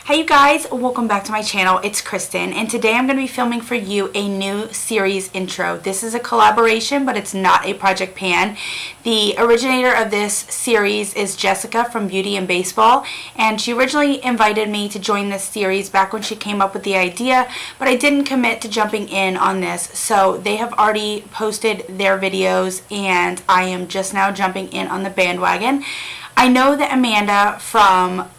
Hey you guys, welcome back to my channel. It's Kristen, and today I'm going to be filming for you a new series intro. This is a collaboration, but it's not a Project Pan. The originator of this series is Jessica from Beauty and Baseball, and she originally invited me to join this series back when she came up with the idea, but I didn't commit to jumping in on this, so they have already posted their videos and I am just now jumping in on the bandwagon. I know that Amanda from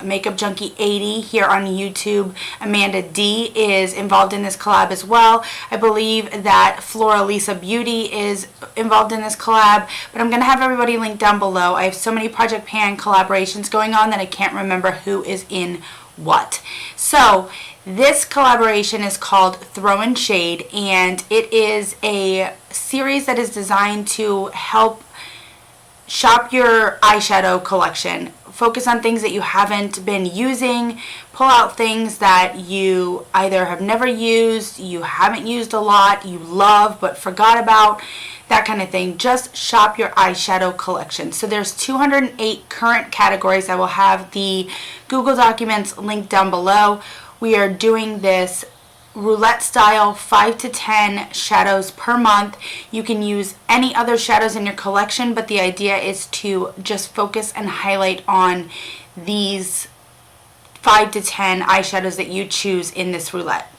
Makeup Junkie 80 here on YouTube, Amanda D, is involved in this collab as well. I believe that Floralisa Beauty is involved in this collab, but I'm going to have everybody linked down below. I have so many Project Pan collaborations going on that I can't remember who is in what. So this collaboration is called Throwin' Shade, and it is a series that is designed to help shop your eyeshadow collection. Focus on things that you haven't been using. Pull out things that you either have never used, you haven't used a lot, you love but forgot about, that kind of thing. Just shop your eyeshadow collection. So there's 208 current categories. I will have the Google Documents linked down below. We are doing this roulette style, 5 to 10 shadows per month. You can use any other shadows in your collection, but the idea is to just focus and highlight on these 5 to 10 eyeshadows that you choose in this roulette.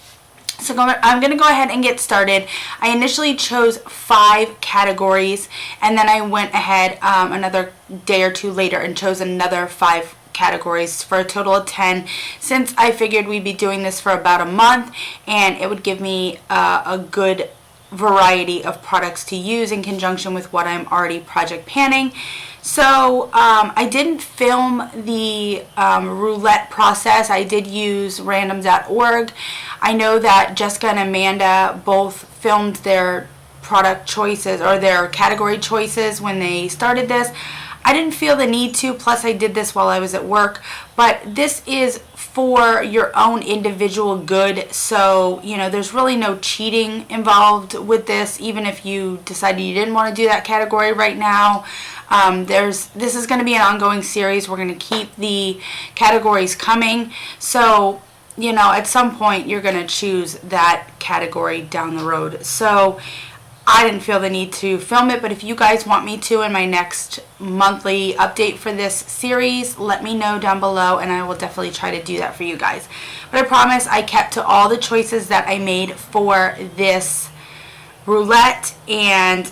So I'm going to go ahead and get started. I initially chose 5 categories, and then I went ahead another day or two later and chose another 5 categories for a total of 10, since I figured we'd be doing this for about a month and it would give me a good variety of products to use in conjunction with what I'm already project panning. So I didn't film the roulette process. I did use random.org. I know that Jessica and Amanda both filmed their product choices or their category choices when they started this. I didn't feel the need to, plus I did this while I was at work, but this is for your own individual good, so you know there's really no cheating involved with this. Even if you decided you didn't want to do that category right now, this is going to be an ongoing series. We're going to keep the categories coming, so you know at some point you're going to choose that category down the road. So I didn't feel the need to film it, but if you guys want me to in my next monthly update for this series, let me know down below and I will definitely try to do that for you guys. But I promise I kept to all the choices that I made for this roulette, and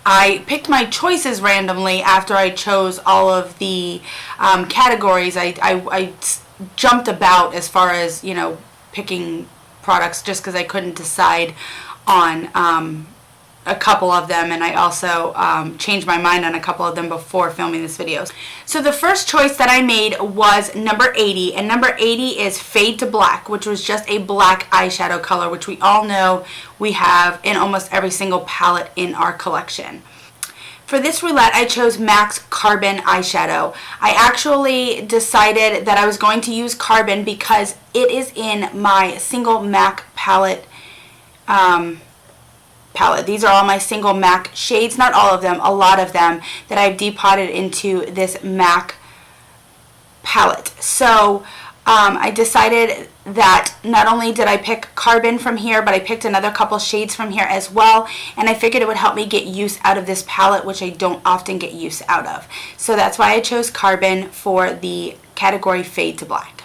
I picked my choices randomly after I chose all of the categories. I jumped about as far as, you know, picking products just because I couldn't decide on a couple of them, and I also changed my mind on a couple of them before filming this video. So the first choice that I made was number 80, and number 80 is Fade to Black, which was just a black eyeshadow color, which we all know we have in almost every single palette in our collection. For this roulette, I chose MAC's Carbon eyeshadow. I actually decided that I was going to use Carbon because it is in my single MAC palette. These are all my single MAC shades, not all of them, a lot of them that I've depotted into this MAC palette. So I decided that not only did I pick Carbon from here, but I picked another couple shades from here as well, and I figured it would help me get use out of this palette, which I don't often get use out of. So that's why I chose Carbon for the category Fade to Black.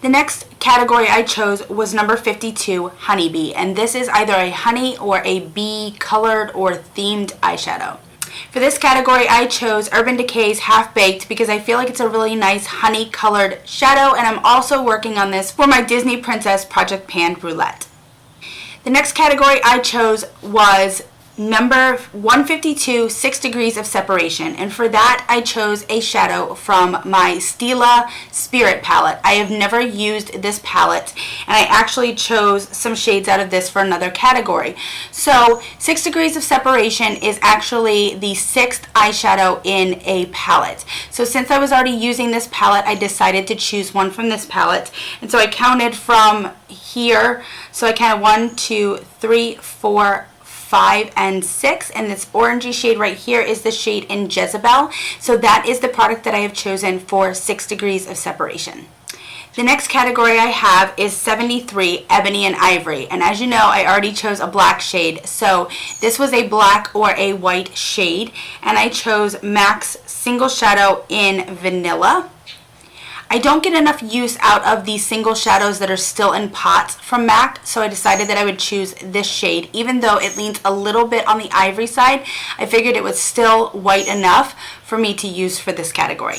The next category I chose was number 52, Honeybee, and this is either a honey or a bee colored or themed eyeshadow. For this category I chose Urban Decay's Half Baked because I feel like it's a really nice honey colored shadow, and I'm also working on this for my Disney Princess Project Pan Roulette. The next category I chose was number 152, 6 Degrees of Separation, and for that I chose a shadow from my Stila Spirit palette. I have never used this palette, and I actually chose some shades out of this for another category. So 6 Degrees of Separation is actually the 6th eyeshadow in a palette. So since I was already using this palette, I decided to choose one from this palette, and so I counted from here. So I counted 1, 2, 3, 4, 5 and 6, and this orangey shade right here is the shade in Jezebel. So that is the product that I have chosen for 6 degrees of separation. The next category I have is 73 Ebony and Ivory, and as you know, I already chose a black shade, so this was a black or a white shade, and I chose MAC's Single Shadow in Vanilla. I don't get enough use out of these single shadows that are still in pots from MAC, so I decided that I would choose this shade. Even though it leans a little bit on the ivory side, I figured it was still white enough for me to use for this category.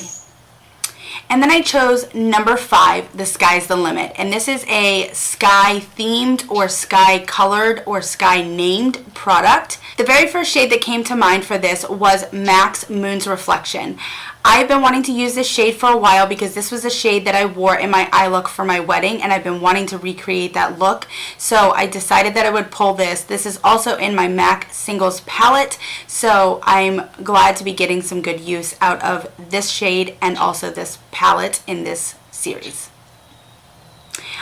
And then I chose number 5, The Sky's the Limit. And this is a sky themed or sky colored or sky named product. The very first shade that came to mind for this was MAC's Moon's Reflection. I've been wanting to use this shade for a while because this was a shade that I wore in my eye look for my wedding, and I've been wanting to recreate that look. So I decided that I would pull this. This is also in my MAC Singles palette, so I'm glad to be getting some good use out of this shade and also this palette in this series.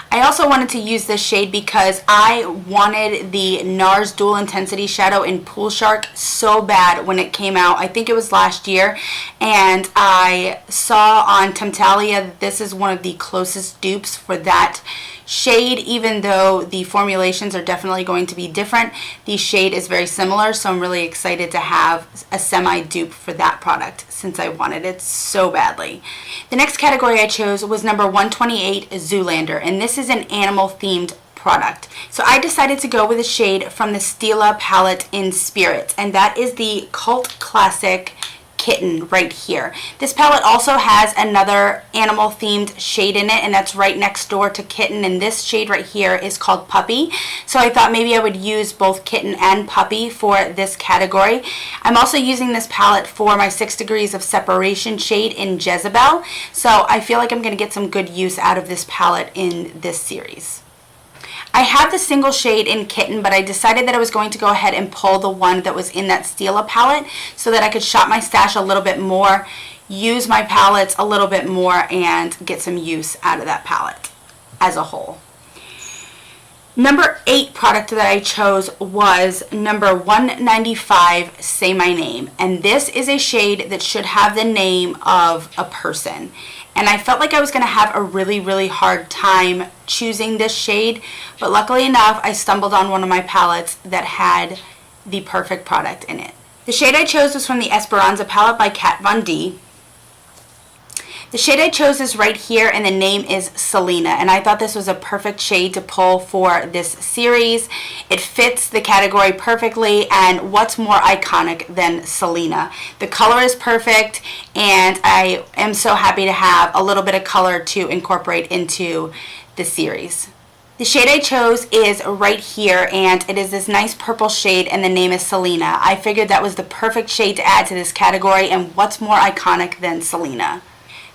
I also wanted to use this shade because I wanted the NARS Dual Intensity Shadow in Pool Shark so bad when it came out. I think it was last year, and I saw on Temptalia that this is one of the closest dupes for that shade. Even though the formulations are definitely going to be different, the shade is very similar, so I'm really excited to have a semi-dupe for that product since I wanted it so badly. The next category I chose was number 128, Zoolander, and this is an animal themed product. So I decided to go with a shade from the Stila palette in Spirit, and that is the Cult Classic Kitten right here. This palette also has another animal themed shade in it, and that's right next door to Kitten, and this shade right here is called Puppy. So I thought maybe I would use both Kitten and Puppy for this category. I'm also using this palette for my 6 degrees of separation shade in Jezebel, so I feel like I'm going to get some good use out of this palette in this series. I have the single shade in Kitten, but I decided that I was going to go ahead and pull the one that was in that Stila palette so that I could shop my stash a little bit more, use my palettes a little bit more, and get some use out of that palette as a whole. Number 8 product that I chose was number 195, Say My Name. And this is a shade that should have the name of a person. And I felt like I was going to have a really hard time choosing this shade, but luckily enough, I stumbled on one of my palettes that had the perfect product in it. The shade I chose was from the Esperanza palette by Kat Von D. The shade I chose is right here, and the name is Selena, and I thought this was a perfect shade to pull for this series. It fits the category perfectly, and what's more iconic than Selena? The color is perfect, and I am so happy to have a little bit of color to incorporate into the series. The shade I chose is right here, and it is this nice purple shade, and the name is Selena. I figured that was the perfect shade to add to this category, and what's more iconic than Selena?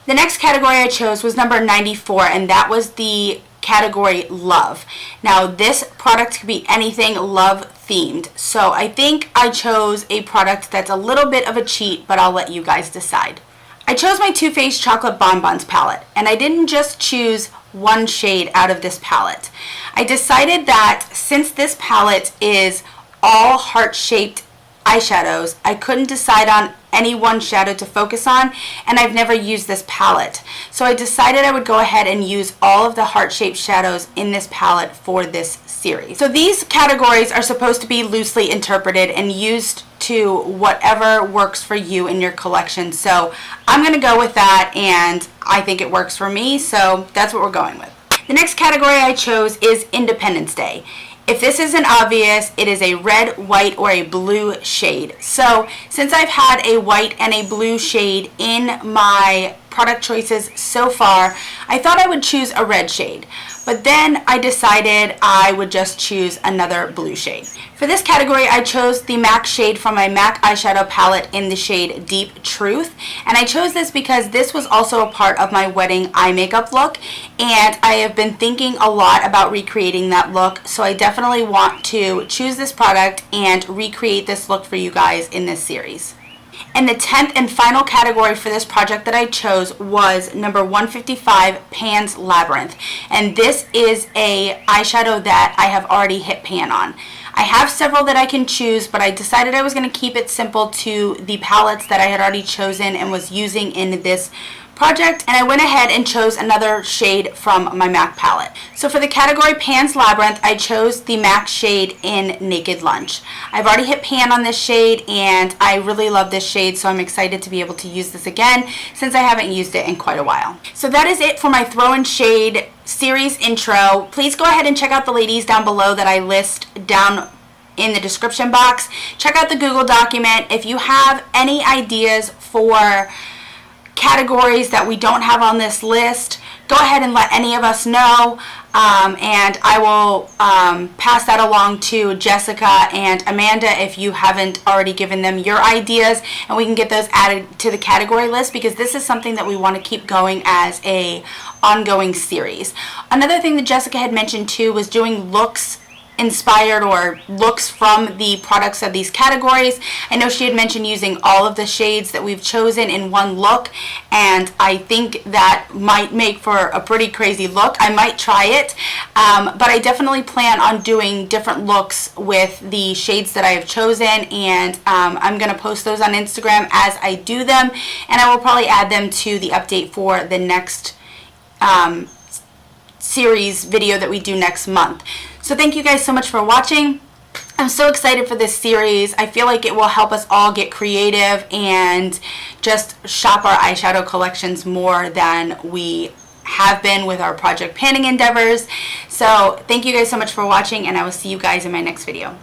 The next category I chose was number 94, and that was the category Love. Now, this product could be anything love themed, so I think I chose a product that's a little bit of a cheat, but I'll let you guys decide. I chose my Too Faced Chocolate Bonbons palette, and I didn't just choose one shade out of this palette. I decided that since this palette is all heart-shaped eyeshadows, I couldn't decide on any one shadow to focus on, and I've never used this palette. So I decided I would go ahead and use all of the heart-shaped shadows in this palette for this series. So these categories are supposed to be loosely interpreted and used to whatever works for you in your collection. So I'm going to go with that, and I think it works for me, so that's what we're going with. The next category I chose is Independence Day. If this isn't obvious, it is a red, white, or a blue shade. So since I've had a white and a blue shade in my product choices so far, I thought I would choose a red shade. But then I decided I would just choose another blue shade. For this category, I chose the MAC shade from my MAC eyeshadow palette in the shade Deep Truth. And I chose this because this was also a part of my wedding eye makeup look. And I have been thinking a lot about recreating that look. So I definitely want to choose this product and recreate this look for you guys in this series. And the 10th and final category for this project that I chose was number 155, Pan's Labyrinth. And this is a eyeshadow that I have already hit pan on. I have several that I can choose, but I decided I was going to keep it simple to the palettes that I had already chosen and was using in this project, and I went ahead and chose another shade from my MAC palette. So for the category Pan's Labyrinth, I chose the MAC shade in Naked Lunch. I've already hit pan on this shade and I really love this shade, so I'm excited to be able to use this again since I haven't used it in quite a while. So that is it for my Throw in Shade series intro. Please go ahead and check out the ladies down below that I list down in the description box. Check out the Google document. If you have any ideas for categories that we don't have on this list, go ahead and let any of us know, and I will pass that along to Jessica and Amanda if you haven't already given them your ideas, and we can get those added to the category list, because this is something that we want to keep going as a ongoing series. Another thing that Jessica had mentioned too was doing looks inspired or looks from the products of these categories. I know she had mentioned using all of the shades that we've chosen in one look, and I think that might make for a pretty crazy look. I might try it, but I definitely plan on doing different looks with the shades that I have chosen, and I'm going to post those on Instagram as I do them, and I will probably add them to the update for the next series video that we do next month. So thank you guys so much for watching. I'm so excited for this series. I feel like it will help us all get creative and just shop our eyeshadow collections more than we have been with our project panning endeavors. So thank you guys so much for watching, and I will see you guys in my next video.